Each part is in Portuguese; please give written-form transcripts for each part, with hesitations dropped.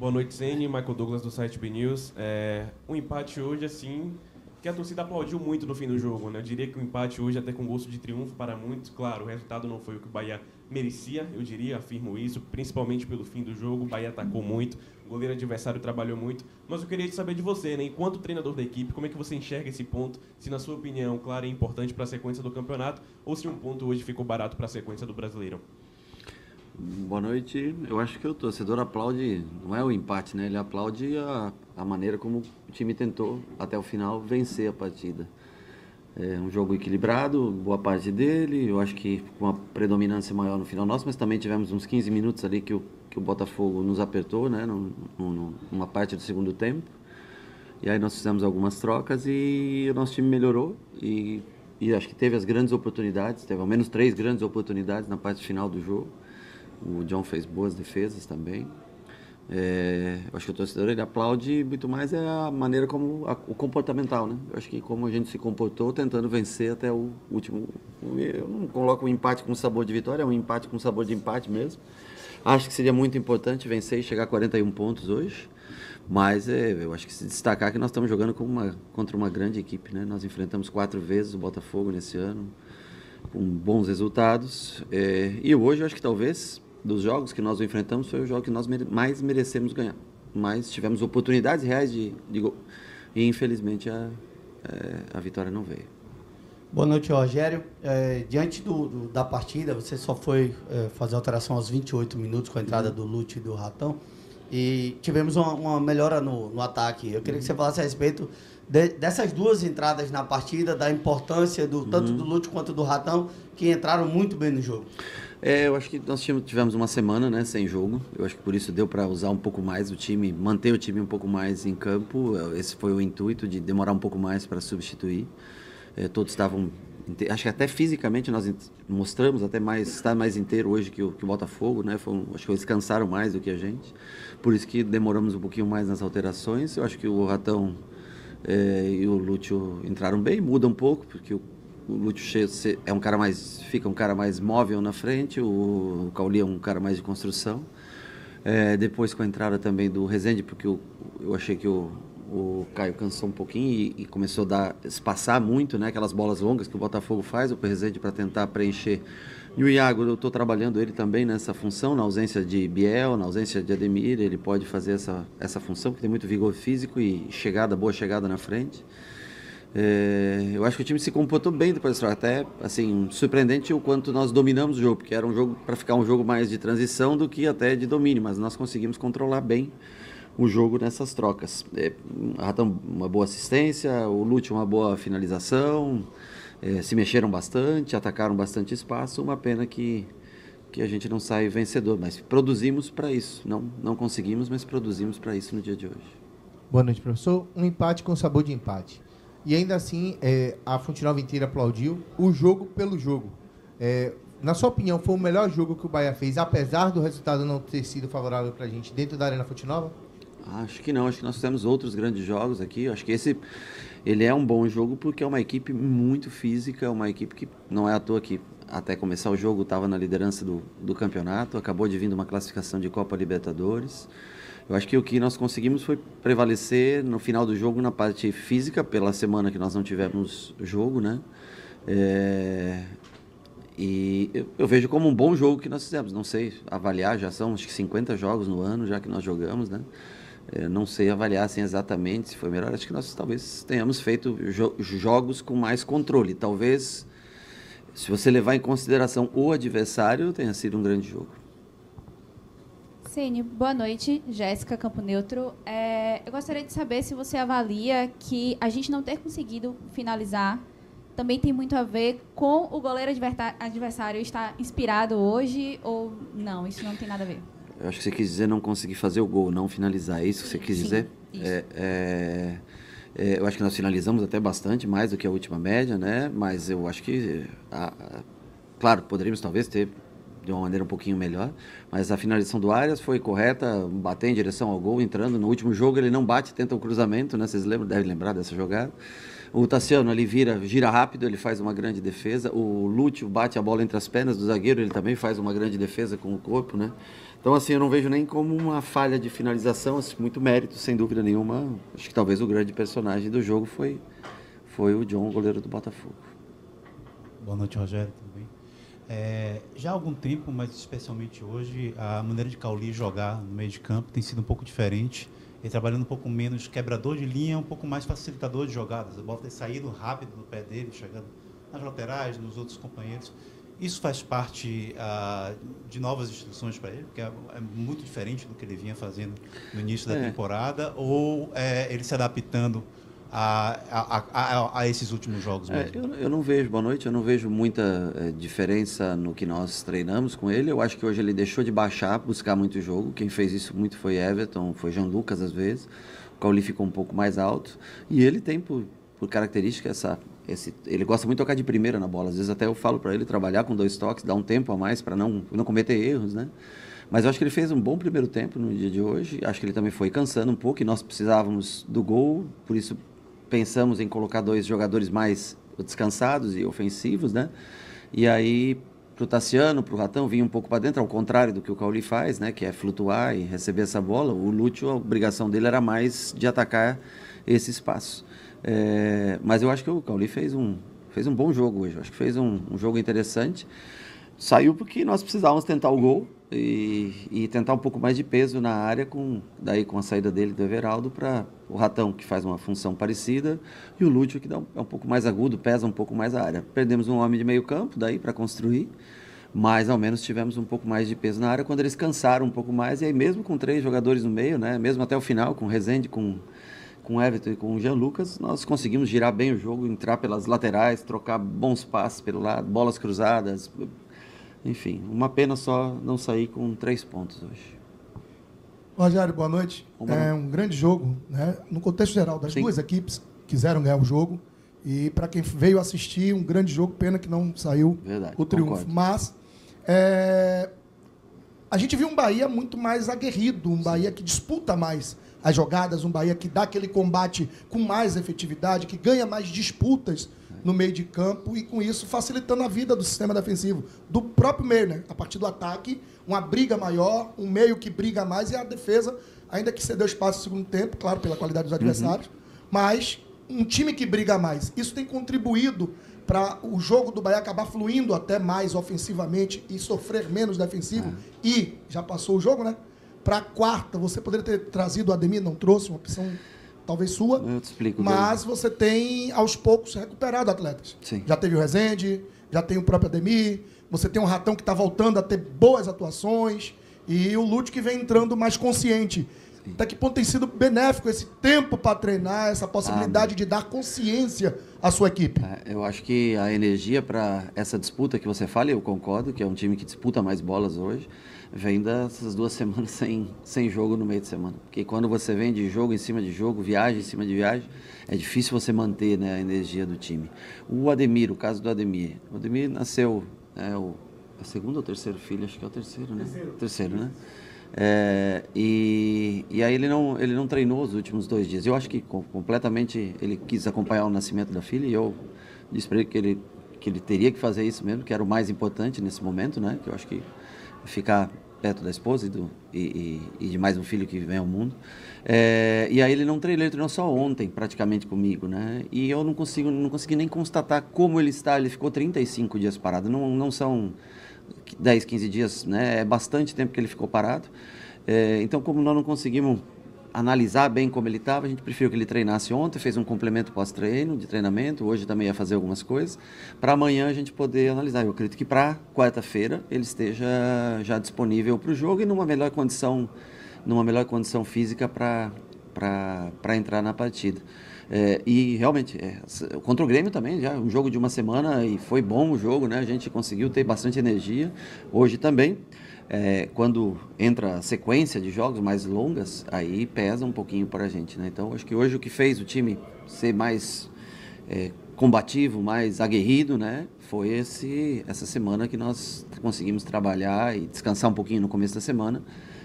Boa noite, Zene. Michael Douglas, do site BNews. Um empate hoje, assim, que a torcida aplaudiu muito no fim do jogo, né? Eu diria que o empate hoje até com gosto de triunfo para muitos. Claro, o resultado não foi o que o Bahia merecia, eu diria, afirmo isso, principalmente pelo fim do jogo. O Bahia atacou muito, o goleiro adversário trabalhou muito. Mas eu queria saber de você, né? Enquanto treinador da equipe, como é que você enxerga esse ponto? Se, na sua opinião, claro, é importante para a sequência do campeonato ou se um ponto hoje ficou barato para a sequência do Brasileirão? Boa noite. Eu acho que o torcedor aplaude, não é o empate, né? Ele aplaude a maneira como o time tentou, até o final, vencer a partida. É um jogo equilibrado, boa parte dele, eu acho que com uma predominância maior no final nosso, mas também tivemos uns 15 minutos ali que o Botafogo nos apertou, né? Numa parte do segundo tempo. E aí nós fizemos algumas trocas e o nosso time melhorou e acho que teve as grandes oportunidades, teve ao menos 3 grandes oportunidades na parte final do jogo. O John fez boas defesas também. Eu acho que o torcedor ele aplaude muito mais a maneira como o comportamental, né? Eu acho que como a gente se comportou tentando vencer até o último. Eu não coloco um empate com sabor de vitória, é um empate com sabor de empate mesmo. Acho que seria muito importante vencer e chegar a 41 pontos hoje. Mas eu acho que se destacar que nós estamos jogando contra uma grande equipe, né? Nós enfrentamos 4 vezes o Botafogo nesse ano, com bons resultados. E hoje eu acho que talvez dos jogos que nós enfrentamos foi o jogo que nós mais merecemos ganhar. Mas tivemos oportunidades reais de gol. E infelizmente a vitória não veio. Boa noite, Rogério. Diante da partida, você só foi fazer alteração aos 28 minutos com a entrada do Lúcio e do Ratão. E tivemos uma melhora no ataque. Eu queria que você falasse a respeito dessas duas entradas na partida, da importância tanto do Lúcio quanto do Ratão, que entraram muito bem no jogo. Eu acho que nós tivemos uma semana, né, sem jogo. Eu acho que por isso deu para usar um pouco mais o time, manter o time um pouco mais em campo. Esse foi o intuito, de demorar um pouco mais para substituir. Todos estavam... Acho que até fisicamente nós mostramos até estar mais inteiro hoje que o Botafogo, né? Acho que eles cansaram mais do que a gente. Por isso que demoramos um pouquinho mais nas alterações. Eu acho que o Ratão e o Lúcio entraram bem, muda um pouco, porque o Lúcio fica um cara mais móvel na frente, o Cauli é um cara mais de construção. Depois com a entrada também do Rezende, porque eu achei que o Caio cansou um pouquinho e começou a espaçar muito, né? Aquelas bolas longas que o Botafogo faz, o Rezende para tentar preencher. E o Iago, eu estou trabalhando ele também nessa função, na ausência de Biel, na ausência de Ademir, ele pode fazer essa função, porque tem muito vigor físico e boa chegada na frente. Eu acho que o time se comportou bem depois, até assim, surpreendente o quanto nós dominamos o jogo, porque era um jogo para ficar um jogo mais de transição do que até de domínio, mas nós conseguimos controlar bem o jogo nessas trocas. Ratão, uma boa assistência, o Lúcio uma boa finalização, se mexeram bastante, atacaram bastante espaço, uma pena que a gente não sai vencedor, mas produzimos para isso, não conseguimos, mas produzimos para isso no dia de hoje. Boa noite, professor. Um empate com sabor de empate. E ainda assim, a Fonte Nova inteira aplaudiu o jogo pelo jogo. Na sua opinião, foi o melhor jogo que o Bahia fez, apesar do resultado não ter sido favorável para a gente dentro da Arena Fonte Nova? Acho que não, acho que nós fizemos outros grandes jogos aqui. Acho que ele é um bom jogo porque é uma equipe muito física, uma equipe que não é à toa que até começar o jogo estava na liderança do campeonato, acabou de vir uma classificação de Copa Libertadores. Eu acho que o que nós conseguimos foi prevalecer no final do jogo na parte física, pela semana que nós não tivemos jogo, né? E eu vejo como um bom jogo que nós fizemos. Não sei avaliar, já são acho que 50 jogos no ano já que nós jogamos, né? Não sei avaliar assim, exatamente se foi melhor. Acho que nós talvez tenhamos feito jogos com mais controle. Talvez, se você levar em consideração o adversário, tenha sido um grande jogo. Cine, boa noite. Jéssica, Campo Neutro. Eu gostaria de saber se você avalia que a gente não ter conseguido finalizar também tem muito a ver com o goleiro adversário estar inspirado hoje ou não? Isso não tem nada a ver. Eu acho que você quis dizer não conseguir fazer o gol, não finalizar. É isso que você quis dizer? Isso. Eu acho que nós finalizamos até bastante, mais do que a última média, né? Mas eu acho que, claro, poderíamos talvez ter de uma maneira um pouquinho melhor, mas a finalização do Arias foi correta, bater em direção ao gol, entrando. No último jogo ele não bate, tenta o cruzamento, né? Vocês devem lembrar dessa jogada. O Tassiano, ele gira rápido, ele faz uma grande defesa. O Lúcio bate a bola entre as pernas do zagueiro, ele também faz uma grande defesa com o corpo, né? Então, assim, eu não vejo nem como uma falha de finalização, assim, muito mérito, sem dúvida nenhuma. Acho que talvez o grande personagem do jogo foi o John, o goleiro do Botafogo. Boa noite, Rogério, tudo bem? Já há algum tempo, mas especialmente hoje, a maneira de Cauli jogar no meio de campo tem sido um pouco diferente. Ele trabalhando um pouco menos quebrador de linha, um pouco mais facilitador de jogadas. A bola tem saído rápido do pé dele, chegando nas laterais, nos outros companheiros. Isso faz parte de novas instruções para ele, porque é muito diferente do que ele vinha fazendo no início da temporada, ou ele se adaptando a esses últimos jogos mesmo? Eu não vejo, boa noite, eu não vejo muita diferença no que nós treinamos com ele. Eu acho que hoje ele deixou de baixar, buscar muito jogo. Quem fez isso muito foi Everton, foi Jean Lucas às vezes. O Cauli ficou um pouco mais alto. E ele tem por característica ele gosta muito de tocar de primeira na bola. Às vezes até eu falo para ele trabalhar com 2 toques, dar um tempo a mais para não cometer erros, né? Mas eu acho que ele fez um bom primeiro tempo no dia de hoje. Acho que ele também foi cansando um pouco e nós precisávamos do gol, por isso pensamos em colocar 2 jogadores mais descansados e ofensivos, né? E aí, pro Tassiano, pro Ratão, vinha um pouco para dentro, ao contrário do que o Cauli faz, né? Que é flutuar e receber essa bola. O Lúcio, a obrigação dele era mais de atacar esse espaço. Mas eu acho que o Cauli fez um bom jogo hoje. Eu acho que fez um jogo interessante. Saiu porque nós precisávamos tentar o gol e tentar um pouco mais de peso na área com a saída dele do Everaldo para o Ratão, que faz uma função parecida, e o Lúcio, que é um pouco mais agudo, pesa um pouco mais a área. Perdemos um homem de meio campo daí para construir, mas ao menos tivemos um pouco mais de peso na área quando eles cansaram um pouco mais, e aí mesmo com 3 jogadores no meio, né, mesmo até o final, com o Rezende, com o Everton e com o Jean Lucas, nós conseguimos girar bem o jogo, entrar pelas laterais, trocar bons passes pelo lado, bolas cruzadas. Enfim, uma pena só não sair com 3 pontos hoje. Rogério, boa noite. É um grande jogo, né? No contexto geral, das duas equipes quiseram ganhar o jogo. E para quem veio assistir, um grande jogo, pena que não saiu o triunfo. Concordo. Mas a gente viu um Bahia muito mais aguerrido, um Bahia que disputa mais as jogadas, um Bahia que dá aquele combate com mais efetividade, que ganha mais disputas no meio de campo e, com isso, facilitando a vida do sistema defensivo, do próprio meio, né? A partir do ataque, uma briga maior, um meio que briga mais e a defesa, ainda que cedeu espaço no segundo tempo, claro, pela qualidade dos adversários, mas um time que briga mais. Isso tem contribuído para o jogo do Bahia acabar fluindo até mais ofensivamente e sofrer menos defensivo. E já passou o jogo, né? Para a quarta, você poderia ter trazido o Ademir, não trouxe, uma opção talvez sua, eu te explico, mas você tem, aos poucos, recuperado atletas. Sim. Já teve o Rezende, já tem o próprio Ademir, você tem um Ratão que está voltando a ter boas atuações, e o Lúcio que vem entrando mais consciente. Sim. Até que ponto tem sido benéfico esse tempo para treinar, essa possibilidade de dar consciência à sua equipe? Eu acho que a energia para essa disputa que você fala, eu concordo, que é um time que disputa mais bolas hoje, vem dessas 2 semanas sem jogo no meio de semana. Porque quando você vem de jogo em cima de jogo, viagem em cima de viagem, é difícil você manter, né, a energia do time. O Ademir, o caso do Ademir. O Ademir nasceu, é o segundo ou terceiro filho? Acho que é o terceiro, né? Terceiro, né? E aí ele não treinou os últimos 2 dias. Eu acho que completamente ele quis acompanhar o nascimento da filha e eu disse para ele que ele teria que fazer isso mesmo, que era o mais importante nesse momento, né? Que eu acho que ficar perto da esposa e de mais um filho que vem ao mundo. E aí ele não treinou, ele treinou só ontem, praticamente comigo, né? E eu não consegui nem constatar como ele está. Ele ficou 35 dias parado, não são 10, 15 dias, né? É bastante tempo que ele ficou parado. Então, como nós não conseguimos analisar bem como ele estava, a gente preferiu que ele treinasse ontem, fez um complemento pós-treino, de treinamento, hoje também ia fazer algumas coisas, para amanhã a gente poder analisar. Eu acredito que para quarta-feira ele esteja já disponível para o jogo e numa melhor condição física para entrar na partida. E realmente, contra o Grêmio também, já um jogo de uma semana e foi bom o jogo, né? A gente conseguiu ter bastante energia, hoje também. Quando entra a sequência de jogos mais longas, aí pesa um pouquinho para a gente, né? Então, acho que hoje o que fez o time ser mais combativo, mais aguerrido, né? Foi essa semana que nós conseguimos trabalhar e descansar um pouquinho no começo da semana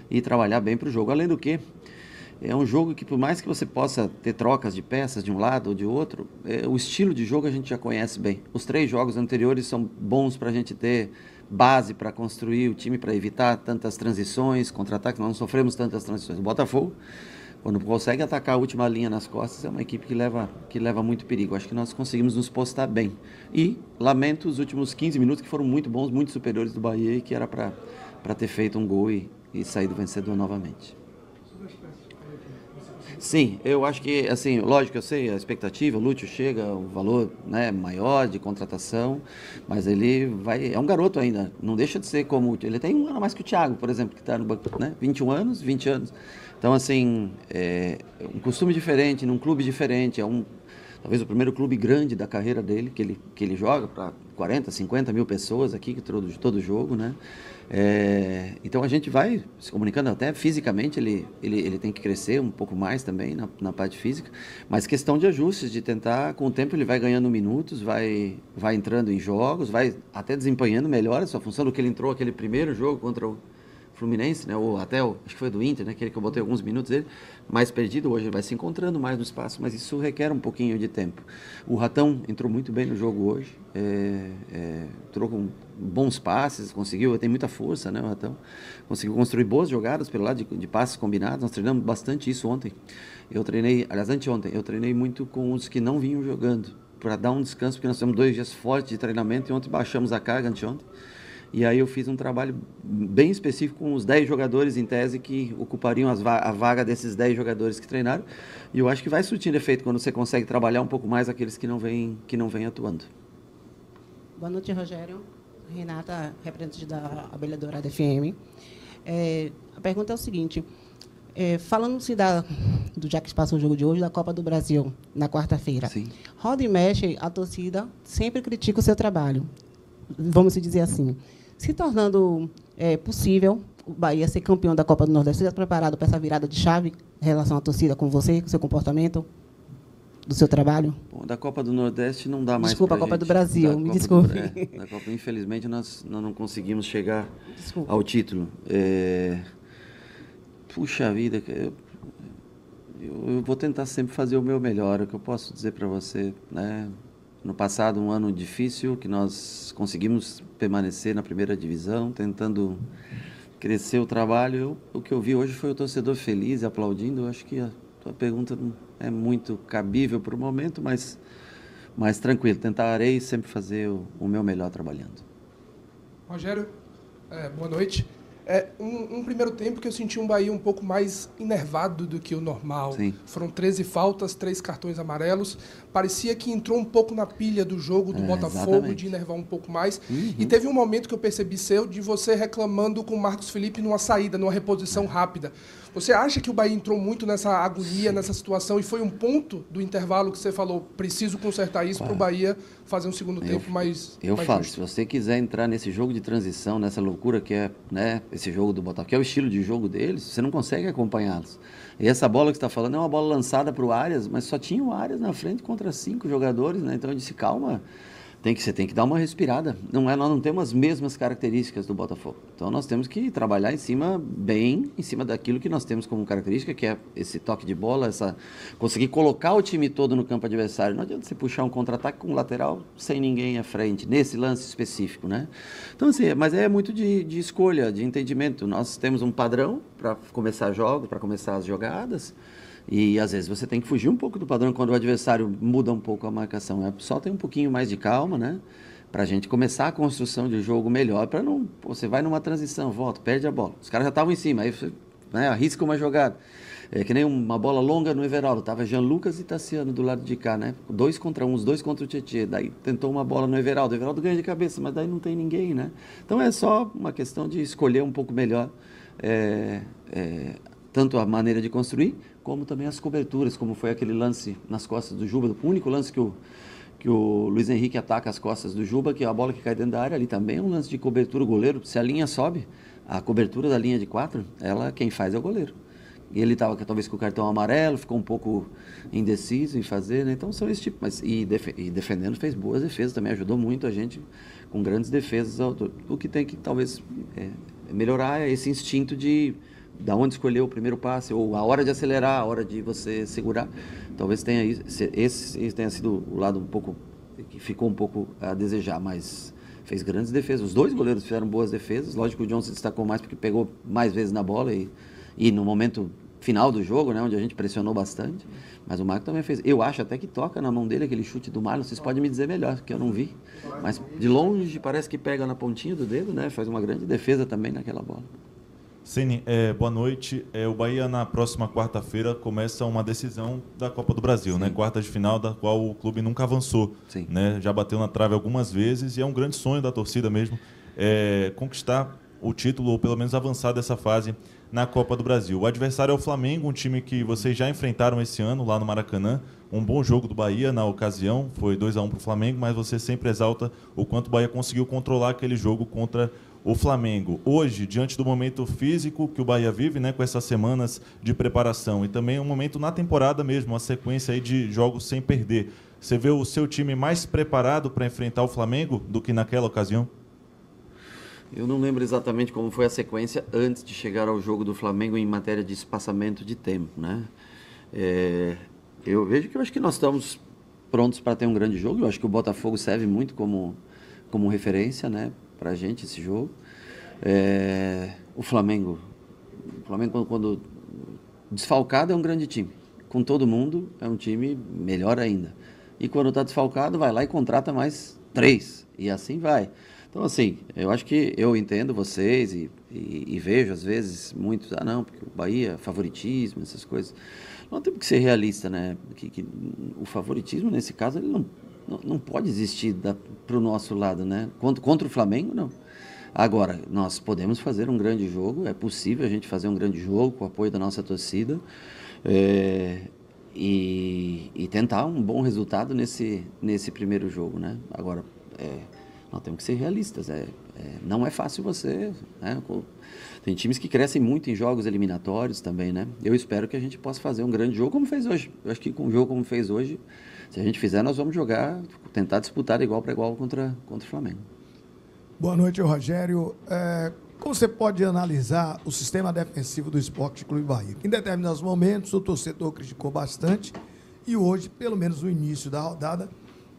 e trabalhar bem para o jogo. Além do que, é um jogo que, por mais que você possa ter trocas de peças de um lado ou de outro, o estilo de jogo a gente já conhece bem. Os 3 jogos anteriores são bons para a gente ter base para construir o time, para evitar tantas transições, contra-ataques. Nós não sofremos tantas transições. O Botafogo, quando consegue atacar a última linha nas costas, é uma equipe que leva muito perigo. Acho que nós conseguimos nos postar bem. E lamento os últimos 15 minutos, que foram muito bons, muito superiores do Bahia, e que era para ter feito um gol e saído vencedor novamente. Sim, eu acho que, assim, lógico, eu sei a expectativa, o Lúcio chega, um valor, né, maior de contratação, mas ele é um garoto ainda, não deixa de ser como, ele tem um ano a mais que o Thiago, por exemplo, que está no banco, né, 21 anos, 20 anos. Então, assim, é um costume diferente, num clube diferente, talvez o primeiro clube grande da carreira dele, que ele joga para 40, 50 mil pessoas aqui, todo jogo, né? Então a gente vai se comunicando, até fisicamente ele tem que crescer um pouco mais também na parte física, mas questão de ajustes, de tentar, com o tempo ele vai ganhando minutos, vai entrando em jogos, vai até desempenhando melhor a sua função do que ele entrou aquele primeiro jogo contra o Fluminense, né? Ou até acho que foi do Inter, né? Aquele que eu botei alguns minutos dele, mais perdido. Hoje ele vai se encontrando mais no espaço, mas isso requer um pouquinho de tempo. O Ratão entrou muito bem no jogo hoje, entrou com bons passes, tem muita força, né? O Ratão conseguiu construir boas jogadas pelo lado de passes combinados. Nós treinamos bastante isso ontem. Anteontem, eu treinei muito com os que não vinham jogando, para dar um descanso, porque nós temos 2 dias fortes de treinamento, e ontem baixamos a carga, anteontem. E aí eu fiz um trabalho bem específico com os 10 jogadores, em tese, que ocupariam a vaga desses 10 jogadores que treinaram. E eu acho que vai surtindo efeito quando você consegue trabalhar um pouco mais aqueles que não vêm atuando. Boa noite, Rogério. Renata, representante da Abelha Dourada FM. A pergunta é o seguinte. Falando-se já que passou o jogo de hoje, da Copa do Brasil, na quarta-feira. Roda e mexe, a torcida sempre critica o seu trabalho. Vamos dizer assim. Se tornando possível o Bahia ser campeão da Copa do Nordeste, você está preparado para essa virada de chave em relação à torcida com você, com o seu comportamento, do seu trabalho? Bom, da Copa do Nordeste não dá mais. Desculpa, a Copa do Brasil, me desculpe. Da Copa, infelizmente, nós não conseguimos chegar ao título. Puxa vida, eu vou tentar sempre fazer o meu melhor, é o que eu posso dizer para você, né? No passado, um ano difícil, que nós conseguimos permanecer na primeira divisão, tentando crescer o trabalho. O que eu vi hoje foi o torcedor feliz, aplaudindo. Eu acho que a tua pergunta não é muito cabível para o momento, mas tranquilo. Tentarei sempre fazer o meu melhor trabalhando. Rogério, boa noite. Um primeiro tempo que eu senti um Bahia um pouco mais enervado do que o normal. Sim. Foram 13 faltas, 3 cartões amarelos. Parecia que entrou um pouco na pilha do jogo do Botafogo, exatamente. de enervar um pouco mais. Uhum. E teve um momento que eu percebi de você reclamando com o Marcos Felipe numa saída, numa reposição rápida. Você acha que o Bahia entrou muito nessa agonia, nessa situação, e foi um ponto do intervalo que você falou, preciso consertar isso para o Bahia fazer um segundo tempo mais falo, justo? se você quiser entrar nesse jogo de transição, nessa loucura que é, né, esse jogo do Botafogo, que é o estilo de jogo deles, você não consegue acompanhá-los. E essa bola que você está falando é uma bola lançada para o Arias, mas só tinha o Arias na frente contra 5 jogadores, né? Então eu disse, calma, você tem que dar uma respirada. Nós não temos as mesmas características do Botafogo. Então nós temos que trabalhar em cima daquilo que nós temos como característica, que é esse toque de bola, conseguir colocar o time todo no campo adversário. Não adianta você puxar um contra-ataque com um lateral sem ninguém à frente, nesse lance específico, né? Então, assim, mas é muito de escolha, de entendimento. Nós temos um padrão para começar jogos, para começar as jogadas. E às vezes você tem que fugir um pouco do padrão quando o adversário muda um pouco a marcação. Só ter um pouquinho mais de calma, né? Para a gente começar a construção de jogo melhor. Para não. Você vai numa transição, volta, perde a bola. Os caras já estavam em cima, aí você, né, arrisca uma jogada. É que nem uma bola longa no Everaldo. Tava Jean Lucas e Tassiano do lado de cá, né? 2 contra 1, os 2 contra o Tietê. Daí tentou uma bola no Everaldo. O Everaldo ganha de cabeça, mas daí não tem ninguém, né? Então é só uma questão de escolher um pouco melhor. Tanto a maneira de construir, como também as coberturas, como foi aquele lance nas costas do Juba, o único lance que o Luiz Henrique ataca as costas do Juba, que é a bola que cai dentro da área, ali também é um lance de cobertura, o goleiro, se a linha sobe, a cobertura da linha de 4, quem faz é o goleiro. E ele estava talvez com o cartão amarelo, ficou um pouco indeciso em fazer, né? Então são esse tipo, e defendendo fez boas defesas, também ajudou muito a gente com grandes defesas. O que tem que talvez melhorar é esse instinto de da onde escolher o primeiro passe, ou a hora de acelerar, a hora de você segurar. Talvez tenha esse tenha sido o lado um pouco que ficou um pouco a desejar, mas fez grandes defesas. Os dois goleiros fizeram boas defesas. Lógico que o John se destacou mais porque pegou mais vezes na bola e no momento final do jogo, né, onde a gente pressionou bastante. Mas o Marco também fez. Eu acho até que toca na mão dele aquele chute do Marlon. Vocês podem me dizer melhor, que eu não vi. Mas de longe parece que pega na pontinha do dedo, né? Faz uma grande defesa também naquela bola. Ceni, boa noite. O Bahia, na próxima quarta-feira, começa uma decisão da Copa do Brasil, né? Quarta de final, da qual o clube nunca avançou. Né? Já bateu na trave algumas vezes e é um grande sonho da torcida mesmo conquistar o título, ou pelo menos avançar dessa fase na Copa do Brasil. O adversário é o Flamengo, um time que vocês já enfrentaram esse ano lá no Maracanã. Um bom jogo do Bahia na ocasião, foi 2-1 para o Flamengo, mas você sempre exalta o quanto o Bahia conseguiu controlar aquele jogo contra o Flamengo. Hoje, diante do momento físico que o Bahia vive, né, com essas semanas de preparação e também um momento na temporada mesmo, uma sequência aí de jogos sem perder, você vê o seu time mais preparado para enfrentar o Flamengo do que naquela ocasião? Eu não lembro exatamente como foi a sequência antes de chegar ao jogo do Flamengo em matéria de espaçamento de tempo, né? Eu acho que nós estamos prontos para ter um grande jogo. Eu acho que o Botafogo serve muito como referência, né, para a gente esse jogo. O Flamengo quando desfalcado é um grande time. Com todo mundo é um time melhor ainda. E quando está desfalcado vai lá e contrata mais 3 e assim vai. Então, assim, eu acho que eu entendo vocês e vejo, às vezes, muitos, não, porque o Bahia, favoritismo, essas coisas. Não temos que ser realista, né? Que o favoritismo, nesse caso, ele não pode existir para o nosso lado, né? Contra o Flamengo, não. Agora, nós podemos fazer um grande jogo, é possível a gente fazer um grande jogo com o apoio da nossa torcida e tentar um bom resultado nesse primeiro jogo, né? Agora, nós temos que ser realistas. Não é fácil você, né? Tem times que crescem muito em jogos eliminatórios também, né? Eu espero que a gente possa fazer um grande jogo como fez hoje. Eu acho que com um jogo como fez hoje, se a gente fizer, nós vamos jogar, tentar disputar igual para igual contra o Flamengo. Boa noite, Rogério. Como você pode analisar o sistema defensivo do Sport Clube Bahia? Em determinados momentos, o torcedor criticou bastante e hoje, pelo menos no início da rodada,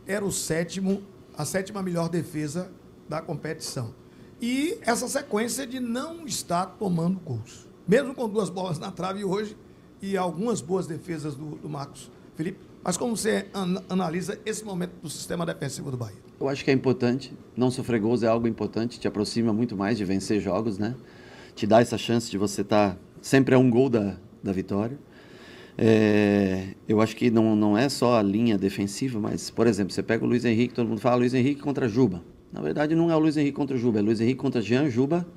era a sétima melhor defesa da competição. E essa sequência de não estar tomando gols. Mesmo com 2 bolas na trave hoje e algumas boas defesas do Marcos Felipe. Mas como você analisa esse momento do sistema defensivo do Bahia? Eu acho que é importante. Não sofrer gols é algo importante. Te aproxima muito mais de vencer jogos, né? Te dá essa chance de você estar sempre a um gol da vitória. Eu acho que não é só a linha defensiva, mas, por exemplo, você pega o Luiz Henrique, todo mundo fala Luiz Henrique contra Juba. Na verdade, não é o Luiz Henrique contra o Juba, é o Luiz Henrique contra Jean, Juba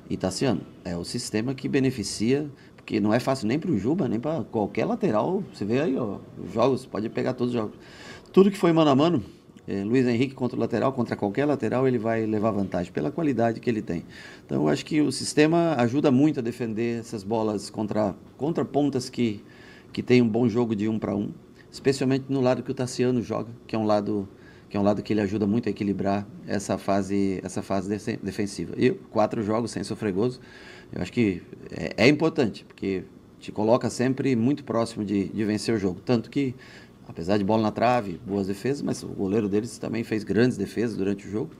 e Tassiano. É o sistema que beneficia, porque não é fácil nem para o Juba, nem para qualquer lateral. Você vê aí, ó, os jogos, pode pegar todos os jogos. Tudo que foi mano a mano, Luiz Henrique contra o lateral, contra qualquer lateral, ele vai levar vantagem pela qualidade que ele tem. Então, eu acho que o sistema ajuda muito a defender essas bolas contra pontas que tem um bom jogo de 1 para 1, especialmente no lado que o Tassiano joga, que é um lado que ele ajuda muito a equilibrar essa fase defensiva. E 4 jogos sem sofrer gols, eu acho que é importante, porque te coloca sempre muito próximo de vencer o jogo. Tanto que, apesar de bola na trave, boas defesas, mas o goleiro deles também fez grandes defesas durante o jogo.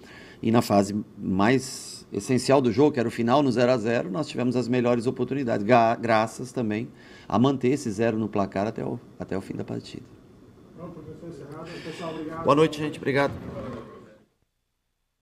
E na fase mais essencial do jogo, que era o final no 0-0, nós tivemos as melhores oportunidades, graças também a manter esse 0 no placar até o fim da partida. Pronto, professor, encerrado. Pessoal, obrigado. Boa noite, gente. Obrigado.